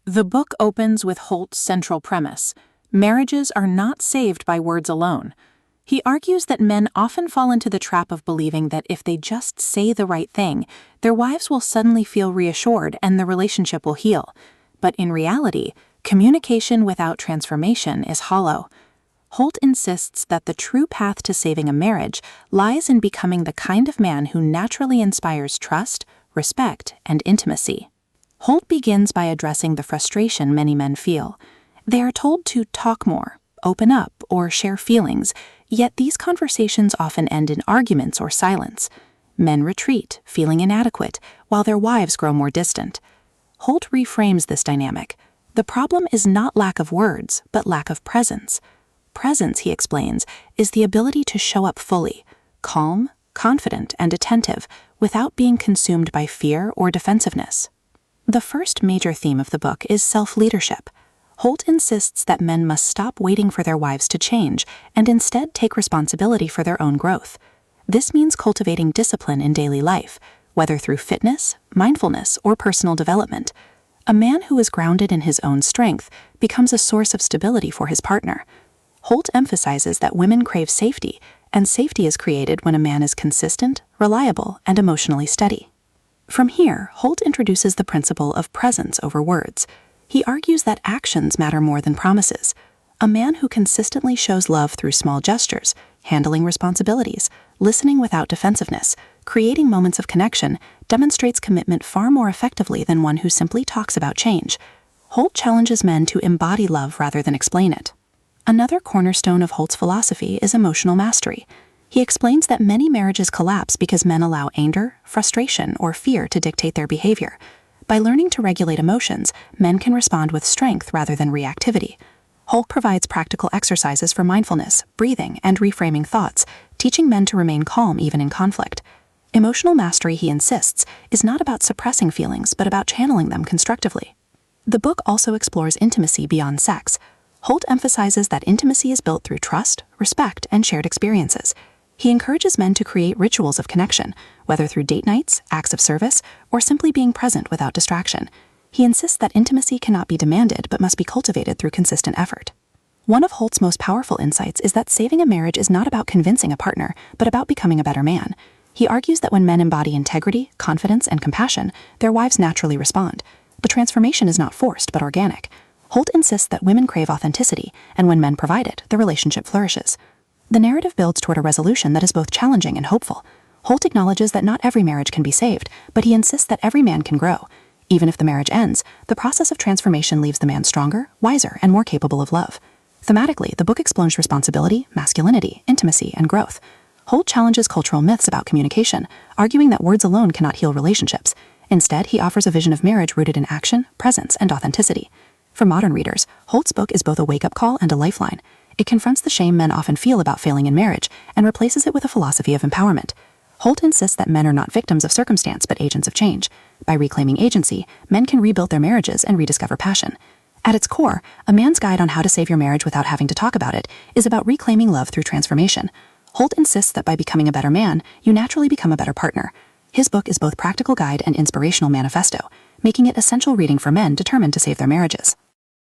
The book opens with Holt's central premise: marriages are not saved by words alone. He argues that men often fall into the trap of believing that if they just say the right thing, their wives will suddenly feel reassured and the relationship will heal. But in reality, communication without transformation is hollow. Holt insists that the true path to saving a marriage lies in becoming the kind of man who naturally inspires trust, respect, and intimacy. Holt begins by addressing the frustration many men feel. They are told to talk more, open up, or share feelings, yet these conversations often end in arguments or silence. Men retreat, feeling inadequate, while their wives grow more distant. Holt reframes this dynamic. The problem is not lack of words, but lack of presence. Presence, he explains, is the ability to show up fully, calm, confident, and attentive, without being consumed by fear or defensiveness. The first major theme of the book is self-leadership. Holt insists that men must stop waiting for their wives to change and instead take responsibility for their own growth. This means cultivating discipline in daily life, whether through fitness, mindfulness, or personal development. A man who is grounded in his own strength becomes a source of stability for his partner. Holt emphasizes that women crave safety, and safety is created when a man is consistent, reliable, and emotionally steady. From here, Holt introduces the principle of presence over words. He argues that actions matter more than promises. A man who consistently shows love through small gestures, handling responsibilities, listening without defensiveness, creating moments of connection, demonstrates commitment far more effectively than one who simply talks about change. Holt challenges men to embody love rather than explain it. Another cornerstone of Holt's philosophy is emotional mastery. He explains that many marriages collapse because men allow anger, frustration, or fear to dictate their behavior. By learning to regulate emotions, men can respond with strength rather than reactivity. Holt provides practical exercises for mindfulness, breathing, and reframing thoughts, teaching men to remain calm even in conflict. Emotional mastery, he insists, is not about suppressing feelings, but about channeling them constructively. The book also explores intimacy beyond sex. Holt emphasizes that intimacy is built through trust, respect, and shared experiences. He encourages men to create rituals of connection, whether through date nights, acts of service, or simply being present without distraction. He insists that intimacy cannot be demanded but must be cultivated through consistent effort. One of Holt's most powerful insights is that saving a marriage is not about convincing a partner, but about becoming a better man. He argues that when men embody integrity, confidence, and compassion, their wives naturally respond. The transformation is not forced but organic. Holt insists that women crave authenticity, and when men provide it, the relationship flourishes. The narrative builds toward a resolution that is both challenging and hopeful. Holt acknowledges that not every marriage can be saved, but he insists that every man can grow. Even if the marriage ends, the process of transformation leaves the man stronger, wiser, and more capable of love. Thematically, the book explores responsibility, masculinity, intimacy, and growth. Holt challenges cultural myths about communication, arguing that words alone cannot heal relationships. Instead, he offers a vision of marriage rooted in action, presence, and authenticity. For modern readers, Holt's book is both a wake-up call and a lifeline. It confronts the shame men often feel about failing in marriage and replaces it with a philosophy of empowerment. Holt insists that men are not victims of circumstance but agents of change. By reclaiming agency, men can rebuild their marriages and rediscover passion. At its core, A Man's Guide on How to Save Your Marriage Without Having to Talk About It is about reclaiming love through transformation. Holt insists that by becoming a better man, you naturally become a better partner. His book is both practical guide and inspirational manifesto, making it essential reading for men determined to save their marriages.